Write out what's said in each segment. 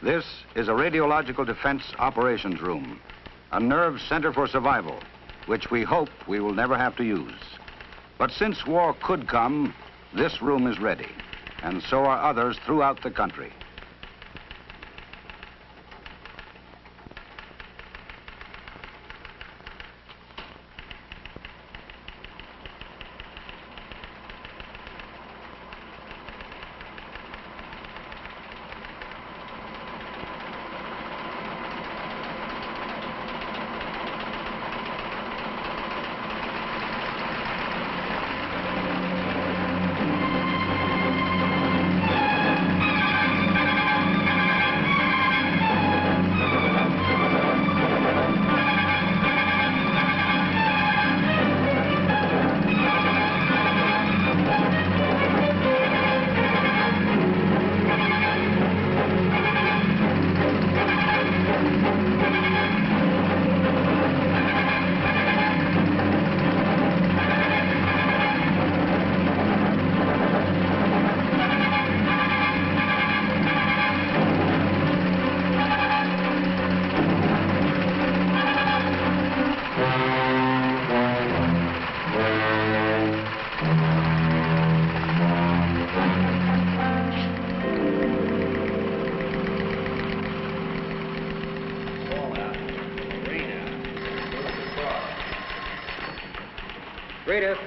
This is a Radiological Defense operations room, a nerve center for survival, which we hope we will never have to use. But since war could come, this room is ready, and so are others throughout the country. Radar.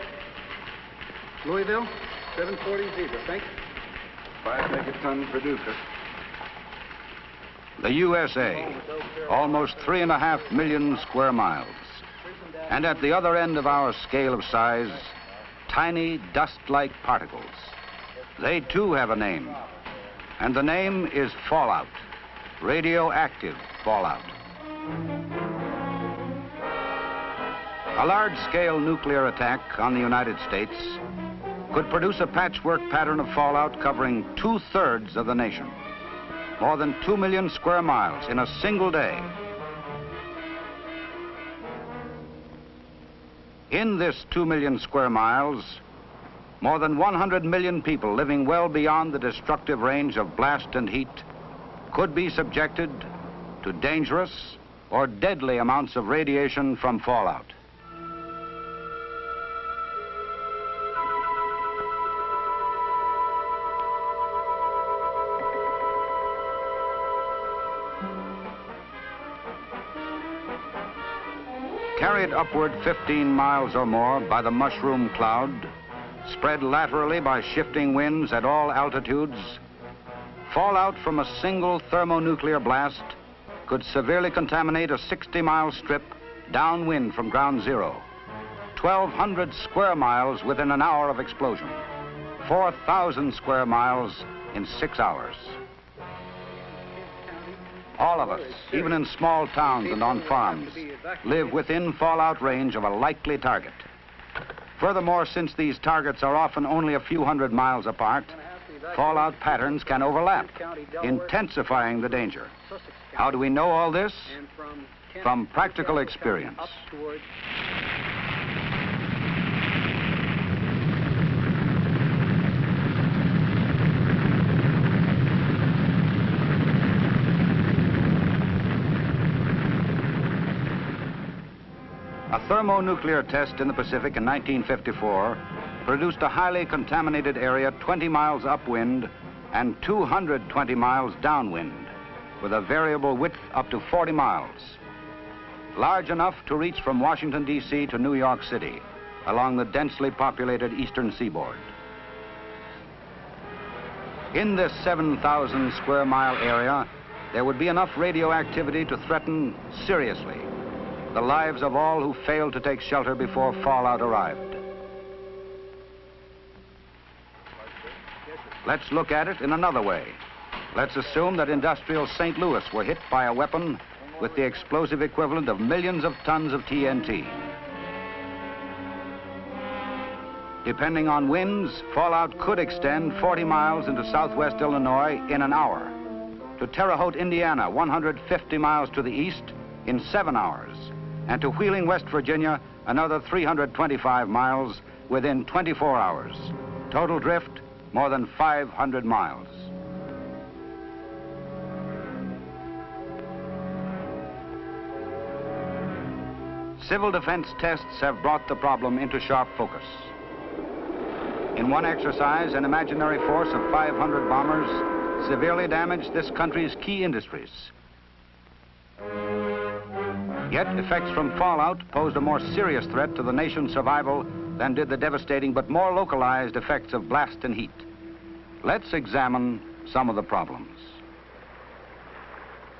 Louisville, 740 Zebra, thanks. 5 megaton producer. The USA, almost 3.5 million square miles. And at the other end of our scale of size, tiny dust-like particles. They too have a name, and the name is fallout, radioactive fallout. A large-scale nuclear attack on the United States could produce a patchwork pattern of fallout covering 2/3 of the nation, more than 2 million square miles in a single day. In this 2 million square miles, more than 100 million people living well beyond the destructive range of blast and heat could be subjected to dangerous or deadly amounts of radiation from fallout. Carried upward 15 miles or more by the mushroom cloud, spread laterally by shifting winds at all altitudes, fallout from a single thermonuclear blast could severely contaminate a 60-mile strip downwind from ground zero, 1,200 square miles within an hour of explosion, 4,000 square miles in 6 hours. All of us, even in small towns and on farms, live within fallout range of a likely target. Furthermore, since these targets are often only a few hundred miles apart, fallout patterns can overlap, intensifying the danger. How do we know all this? From practical experience. A thermonuclear test in the Pacific in 1954 produced a highly contaminated area 20 miles upwind and 220 miles downwind, with a variable width up to 40 miles, large enough to reach from Washington, D.C. to New York City, along the densely populated eastern seaboard. In this 7,000 square mile area, there would be enough radioactivity to threaten seriously the lives of all who failed to take shelter before fallout arrived. Let's look at it in another way. Let's assume that industrial St. Louis were hit by a weapon with the explosive equivalent of millions of tons of TNT. Depending on winds, fallout could extend 40 miles into southwest Illinois in an hour, to Terre Haute, Indiana, 150 miles to the east in 7 hours, and to Wheeling, West Virginia, another 325 miles within 24 hours. Total drift, more than 500 miles. Civil defense tests have brought the problem into sharp focus. In one exercise, an imaginary force of 500 bombers severely damaged this country's key industries. Yet effects from fallout posed a more serious threat to the nation's survival than did the devastating but more localized effects of blast and heat. Let's examine some of the problems.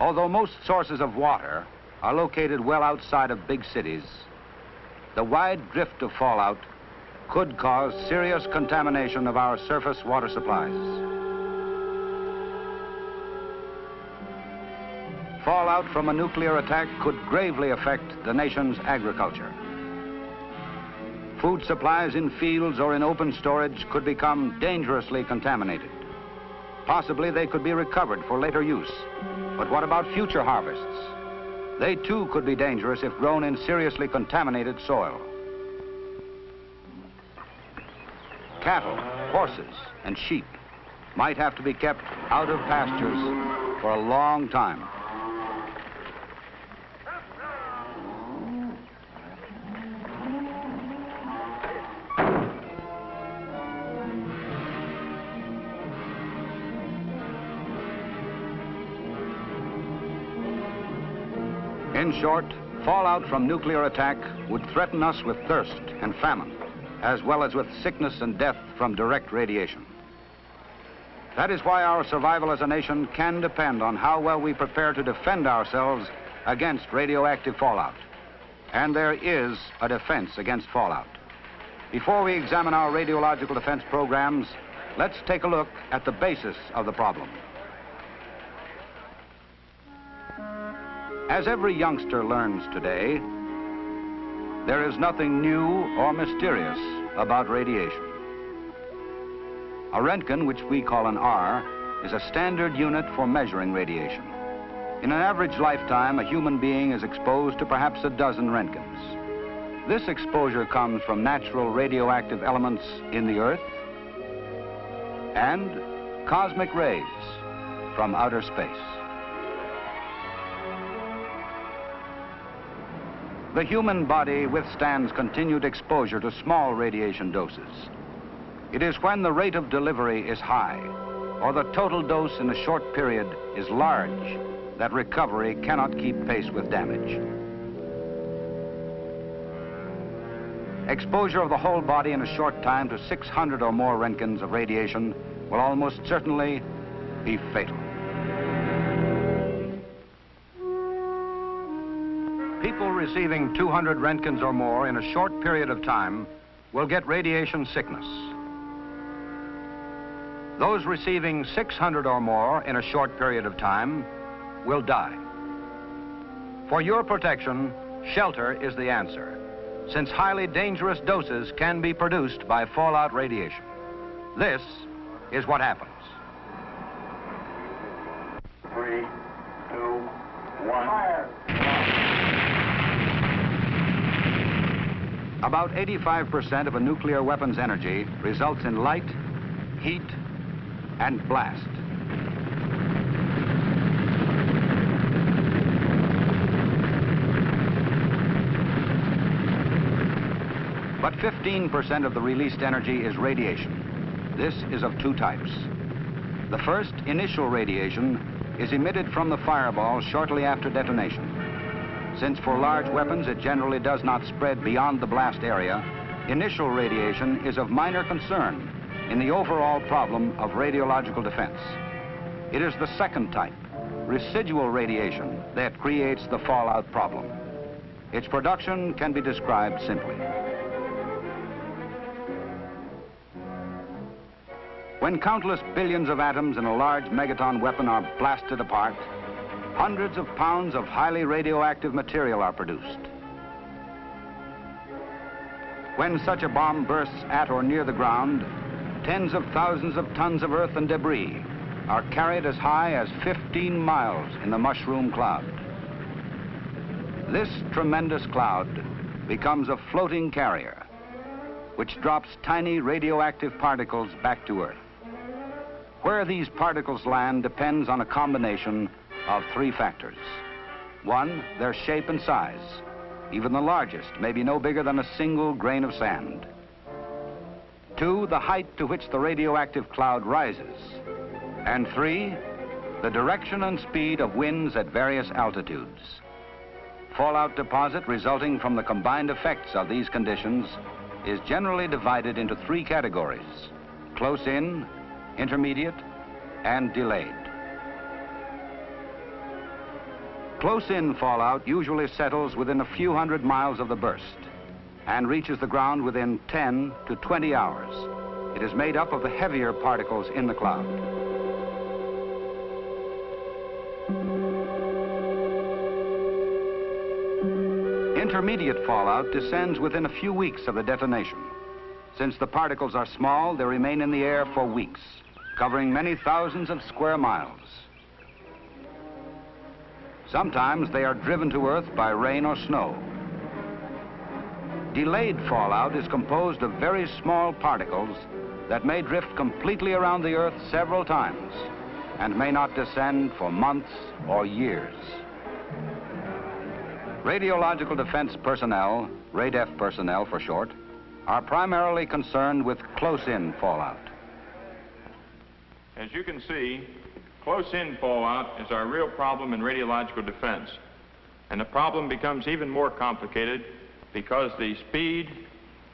Although most sources of water are located well outside of big cities, the wide drift of fallout could cause serious contamination of our surface water supplies. Fallout from a nuclear attack could gravely affect the nation's agriculture. Food supplies in fields or in open storage could become dangerously contaminated. Possibly they could be recovered for later use. But what about future harvests? They too could be dangerous if grown in seriously contaminated soil. Cattle, horses, and sheep might have to be kept out of pastures for a long time. In short, fallout from nuclear attack would threaten us with thirst and famine, as well as with sickness and death from direct radiation. That is why our survival as a nation can depend on how well we prepare to defend ourselves against radioactive fallout. And there is a defense against fallout. Before we examine our radiological defense programs, let's take a look at the basis of the problem. As every youngster learns today, there is nothing new or mysterious about radiation. A Roentgen, which we call an R, is a standard unit for measuring radiation. In an average lifetime, a human being is exposed to perhaps a dozen Roentgens. This exposure comes from natural radioactive elements in the earth and cosmic rays from outer space. The human body withstands continued exposure to small radiation doses. It is when the rate of delivery is high, or the total dose in a short period is large, that recovery cannot keep pace with damage. Exposure of the whole body in a short time to 600 or more Roentgens of radiation will almost certainly be fatal. People receiving 200 Roentgens or more in a short period of time will get radiation sickness. Those receiving 600 or more in a short period of time will die. For your protection, shelter is the answer, since highly dangerous doses can be produced by fallout radiation. This is what happens. 3, 2, 1. Fire! About 85% of a nuclear weapon's energy results in light, heat, and blast. But 15% of the released energy is radiation. This is of two types. The first, initial radiation, is emitted from the fireball shortly after detonation. Since for large weapons it generally does not spread beyond the blast area, initial radiation is of minor concern in the overall problem of radiological defense. It is the second type, residual radiation, that creates the fallout problem. Its production can be described simply. When countless billions of atoms in a large megaton weapon are blasted apart, hundreds of pounds of highly radioactive material are produced. When such a bomb bursts at or near the ground, tens of thousands of tons of earth and debris are carried as high as 15 miles in the mushroom cloud. This tremendous cloud becomes a floating carrier, which drops tiny radioactive particles back to Earth. Where these particles land depends on a combination of three factors. One, their shape and size. Even the largest may be no bigger than a single grain of sand. 2, the height to which the radioactive cloud rises. And 3, the direction and speed of winds at various altitudes. Fallout deposit resulting from the combined effects of these conditions is generally divided into 3 categories: close in, intermediate, and delayed. Close-in fallout usually settles within a few hundred miles of the burst and reaches the ground within 10 to 20 hours. It is made up of the heavier particles in the cloud. Intermediate fallout descends within a few weeks of the detonation. Since the particles are small, they remain in the air for weeks, covering many thousands of square miles. Sometimes they are driven to Earth by rain or snow. Delayed fallout is composed of very small particles that may drift completely around the Earth several times and may not descend for months or years. Radiological Defense personnel, RADEF personnel for short, are primarily concerned with close-in fallout. As you can see, close-in fallout is our real problem in radiological defense. And the problem becomes even more complicated because the speed,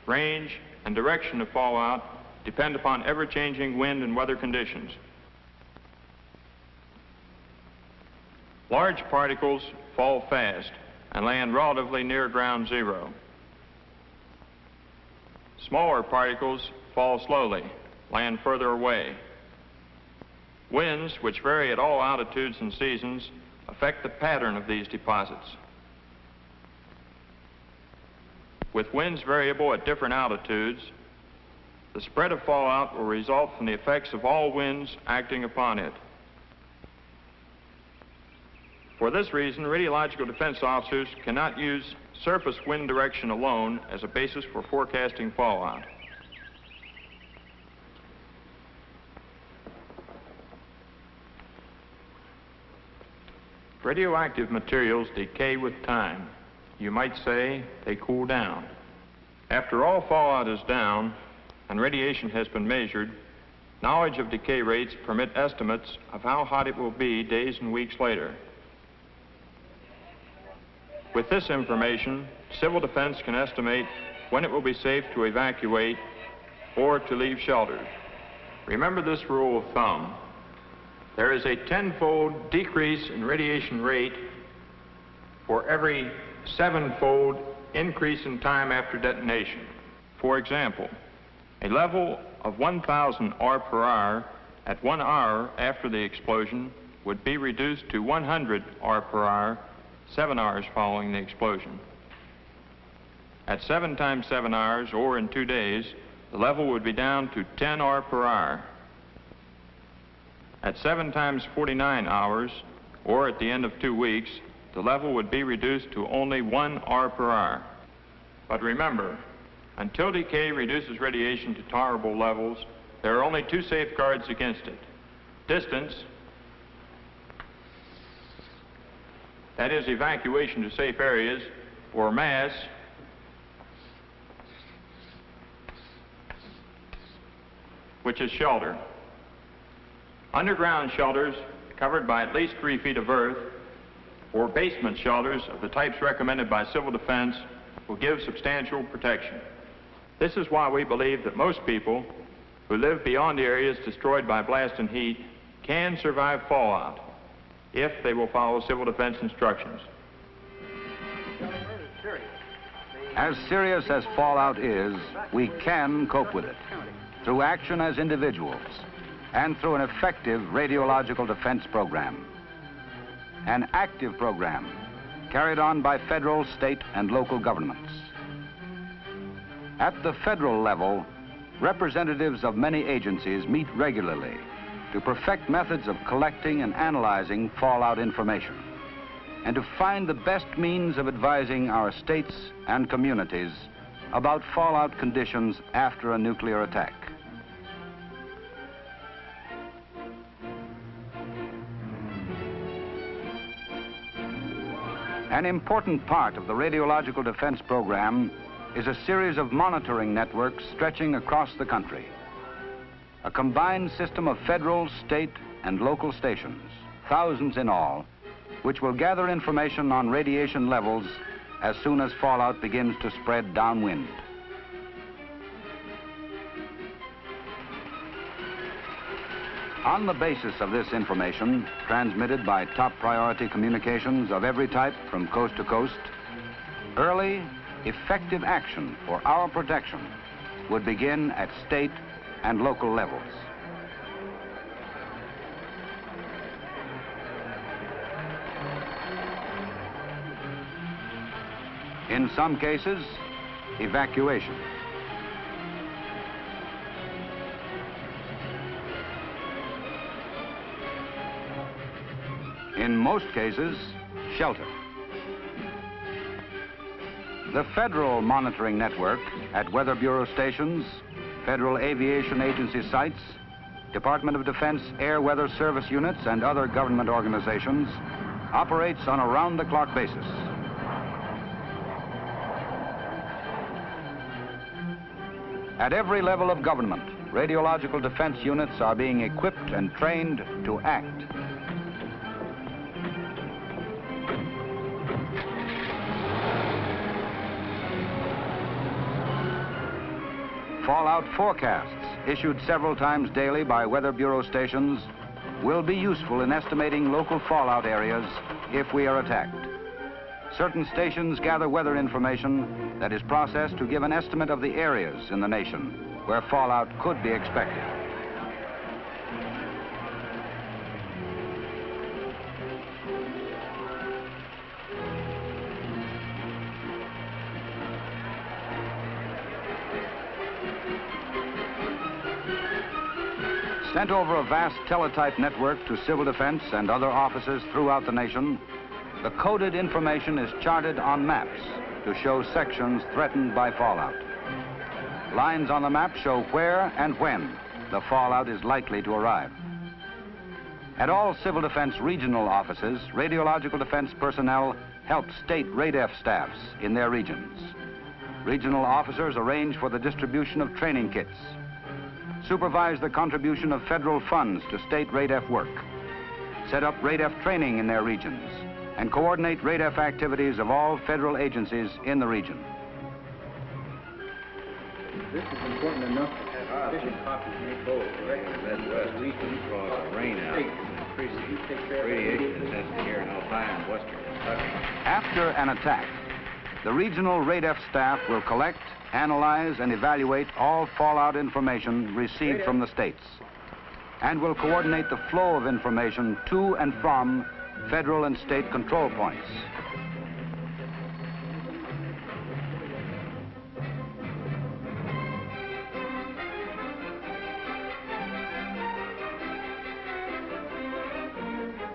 range, and direction of fallout depend upon ever-changing wind and weather conditions. Large particles fall fast and land relatively near ground zero. Smaller particles fall slowly, land further away. Winds, which vary at all altitudes and seasons, affect the pattern of these deposits. With winds variable at different altitudes, the spread of fallout will result from the effects of all winds acting upon it. For this reason, radiological defense officers cannot use surface wind direction alone as a basis for forecasting fallout. Radioactive materials decay with time. You might say they cool down. After all fallout is down and radiation has been measured, knowledge of decay rates permit estimates of how hot it will be days and weeks later. With this information, civil defense can estimate when it will be safe to evacuate or to leave shelter. Remember this rule of thumb. There is a 10-fold decrease in radiation rate for every 7-fold increase in time after detonation. For example, a level of 1,000 R per hour at 1 hour after the explosion would be reduced to 100 R per hour 7 hours following the explosion. At 7 times 7 hours, or in 2 days, the level would be down to 10 R per hour. At 7 times 49 hours, or at the end of 2 weeks, the level would be reduced to only 1 R per hour. But remember, until decay reduces radiation to tolerable levels, there are only 2 safeguards against it: distance, that is evacuation to safe areas, or mass, which is shelter. Underground shelters covered by at least 3 feet of earth, or basement shelters of the types recommended by civil defense, will give substantial protection. This is why we believe that most people who live beyond the areas destroyed by blast and heat can survive fallout if they will follow civil defense instructions. As serious as fallout is, we can cope with it through action as individuals and through an effective radiological defense program. An active program carried on by federal, state, and local governments. At the federal level, representatives of many agencies meet regularly to perfect methods of collecting and analyzing fallout information and to find the best means of advising our states and communities about fallout conditions after a nuclear attack. An important part of the Radiological Defense program is a series of monitoring networks stretching across the country. A combined system of federal, state, and local stations, thousands in all, which will gather information on radiation levels as soon as fallout begins to spread downwind. On the basis of this information, transmitted by top priority communications of every type from coast to coast, early, effective action for our protection would begin at state and local levels. In some cases, evacuation. In most cases, shelter. The federal monitoring network at Weather Bureau stations, Federal Aviation Agency sites, Department of Defense Air Weather Service units, and other government organizations operates on a round-the-clock basis. At every level of government, radiological defense units are being equipped and trained to act. Fallout forecasts, issued several times daily by Weather Bureau stations, will be useful in estimating local fallout areas if we are attacked. Certain stations gather weather information that is processed to give an estimate of the areas in the nation where fallout could be expected. Sent over a vast teletype network to civil defense and other offices throughout the nation, the coded information is charted on maps to show sections threatened by fallout. Lines on the map show where and when the fallout is likely to arrive. At all civil defense regional offices, radiological defense personnel help state RADEF staffs in their regions. Regional officers arrange for the distribution of training kits, supervise the contribution of federal funds to state RADEF work, set up RADEF training in their regions, and coordinate RADEF activities of all federal agencies in the region. This is important enough to have sufficient copies made both correct. Midwest, eastern across the rain out, increasing radiation is tested here in Ohio and western Kentucky. After an attack, the regional RADEF staff will collect, analyze, and evaluate all fallout information received from the states, and will coordinate the flow of information to and from federal and state control points.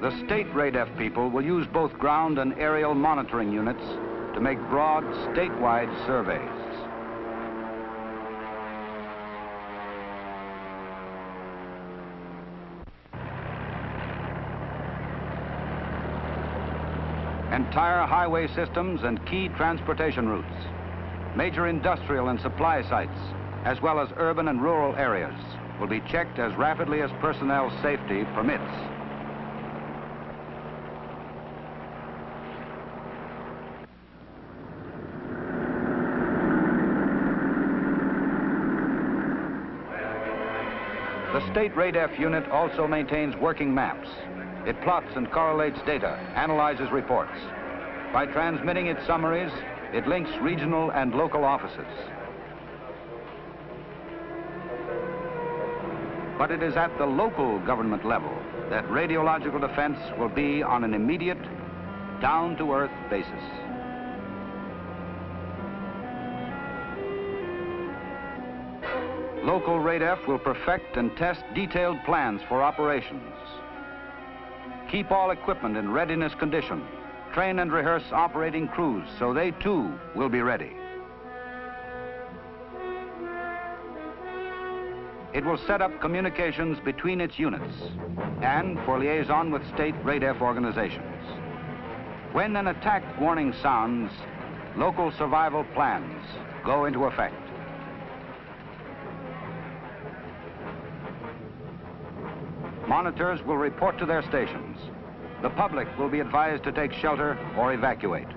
The state RADEF people will use both ground and aerial monitoring units to make broad statewide surveys. Entire highway systems and key transportation routes, major industrial and supply sites, as well as urban and rural areas, will be checked as rapidly as personnel safety permits. The state RADEF unit also maintains working maps. It plots and correlates data, analyzes reports. By transmitting its summaries, it links regional and local offices. But it is at the local government level that radiological defense will be on an immediate, down-to-earth basis. Local RADEF will perfect and test detailed plans for operations. Keep all equipment in readiness condition. Train and rehearse operating crews so they too will be ready. It will set up communications between its units and for liaison with state RADEF organizations. When an attack warning sounds, local survival plans go into effect. Monitors will report to their stations. The public will be advised to take shelter or evacuate.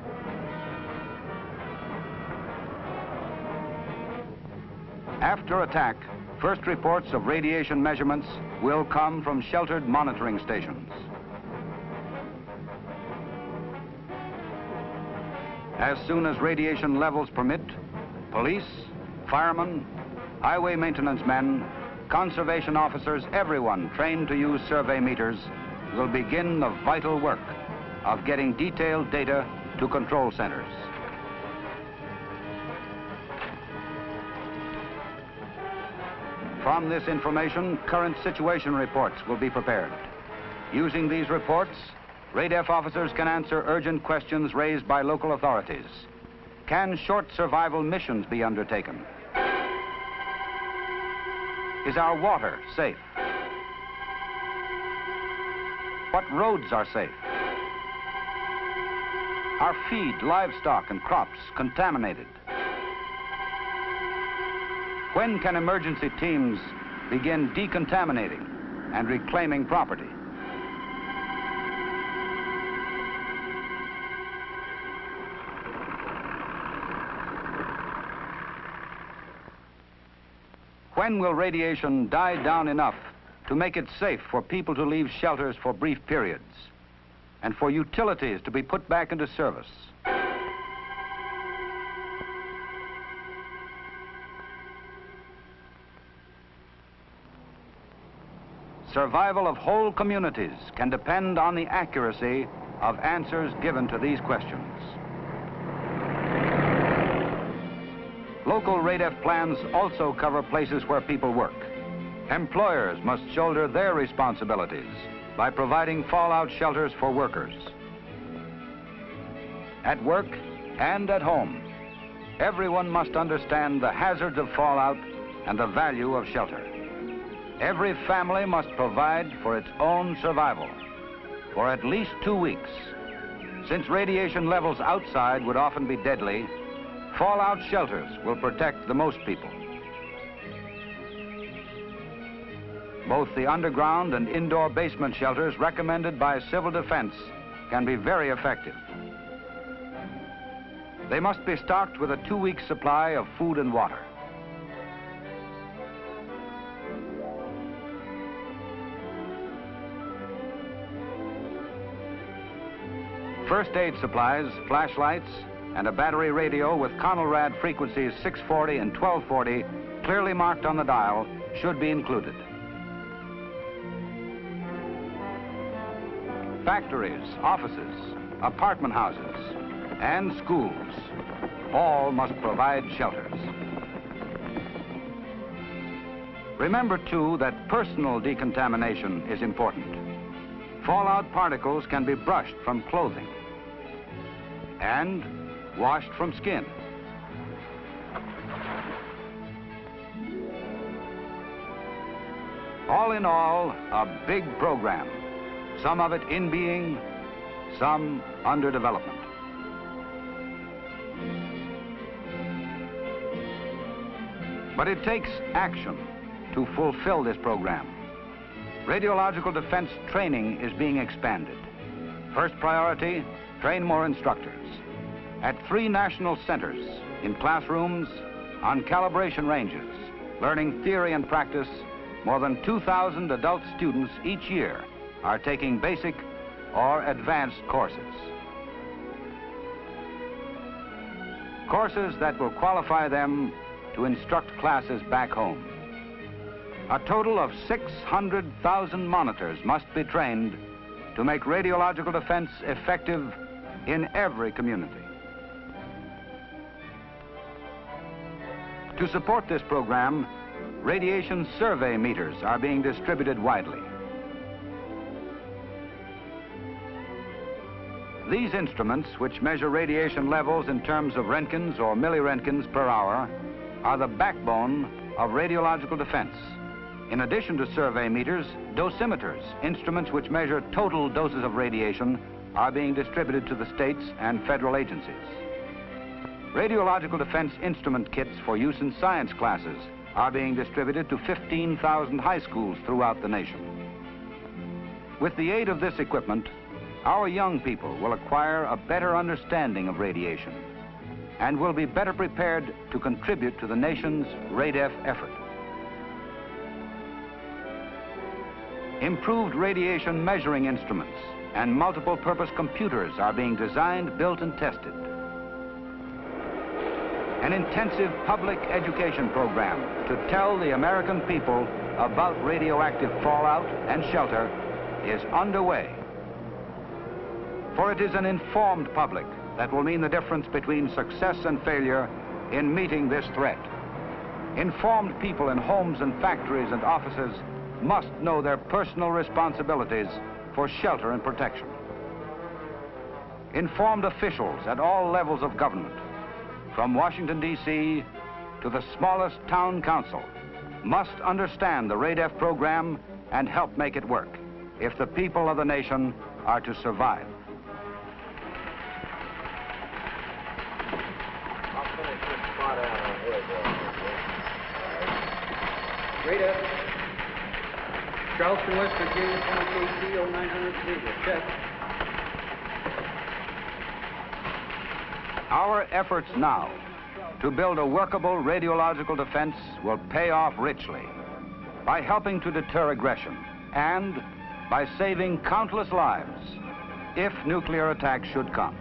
After attack, first reports of radiation measurements will come from sheltered monitoring stations. As soon as radiation levels permit, police, firemen, highway maintenance men, conservation officers, everyone trained to use survey meters will begin the vital work of getting detailed data to control centers. From this information, current situation reports will be prepared. Using these reports, RADEF officers can answer urgent questions raised by local authorities. Can short survival missions be undertaken? Is our water safe? What roads are safe? Are feed, livestock, and crops contaminated? When can emergency teams begin decontaminating and reclaiming property? When will radiation die down enough to make it safe for people to leave shelters for brief periods and for utilities to be put back into service? Survival of whole communities can depend on the accuracy of answers given to these questions. Local RADEF plans also cover places where people work. Employers must shoulder their responsibilities by providing fallout shelters for workers. At work and at home, everyone must understand the hazards of fallout and the value of shelter. Every family must provide for its own survival for at least 2 weeks. Since radiation levels outside would often be deadly, fallout shelters will protect the most people. Both the underground and indoor basement shelters recommended by Civil Defense can be very effective. They must be stocked with a 2-week supply of food and water. First aid supplies, flashlights, and a battery radio with Conelrad frequencies 640 and 1240 clearly marked on the dial should be included. Factories, offices, apartment houses, and schools all must provide shelters. Remember, too, that personal decontamination is important. Fallout particles can be brushed from clothing and washed from skin. All in all, a big program. Some of it in being, some under development. But it takes action to fulfill this program. Radiological defense training is being expanded. First priority, train more instructors. At 3 national centers, in classrooms, on calibration ranges, learning theory and practice, more than 2,000 adult students each year are taking basic or advanced courses. Courses that will qualify them to instruct classes back home. A total of 600,000 monitors must be trained to make radiological defense effective in every community. To support this program, radiation survey meters are being distributed widely. These instruments, which measure radiation levels in terms of Roentgens or milliroentgens per hour, are the backbone of radiological defense. In addition to survey meters, dosimeters, instruments which measure total doses of radiation, are being distributed to the states and federal agencies. Radiological Defense instrument kits for use in science classes are being distributed to 15,000 high schools throughout the nation. With the aid of this equipment, our young people will acquire a better understanding of radiation and will be better prepared to contribute to the nation's RADEF effort. Improved radiation measuring instruments and multiple-purpose computers are being designed, built, and tested. An intensive public education program to tell the American people about radioactive fallout and shelter is underway. For it is an informed public that will mean the difference between success and failure in meeting this threat. Informed people in homes and factories and offices must know their personal responsibilities for shelter and protection. Informed officials at all levels of government, from Washington, D.C. to the smallest town council, must understand the RADEF program and help make it work if the people of the nation are to survive. RADEF, Charleston, West Virginia, 20KC 0900 check. Our efforts now to build a workable radiological defense will pay off richly by helping to deter aggression and by saving countless lives if nuclear attack should come.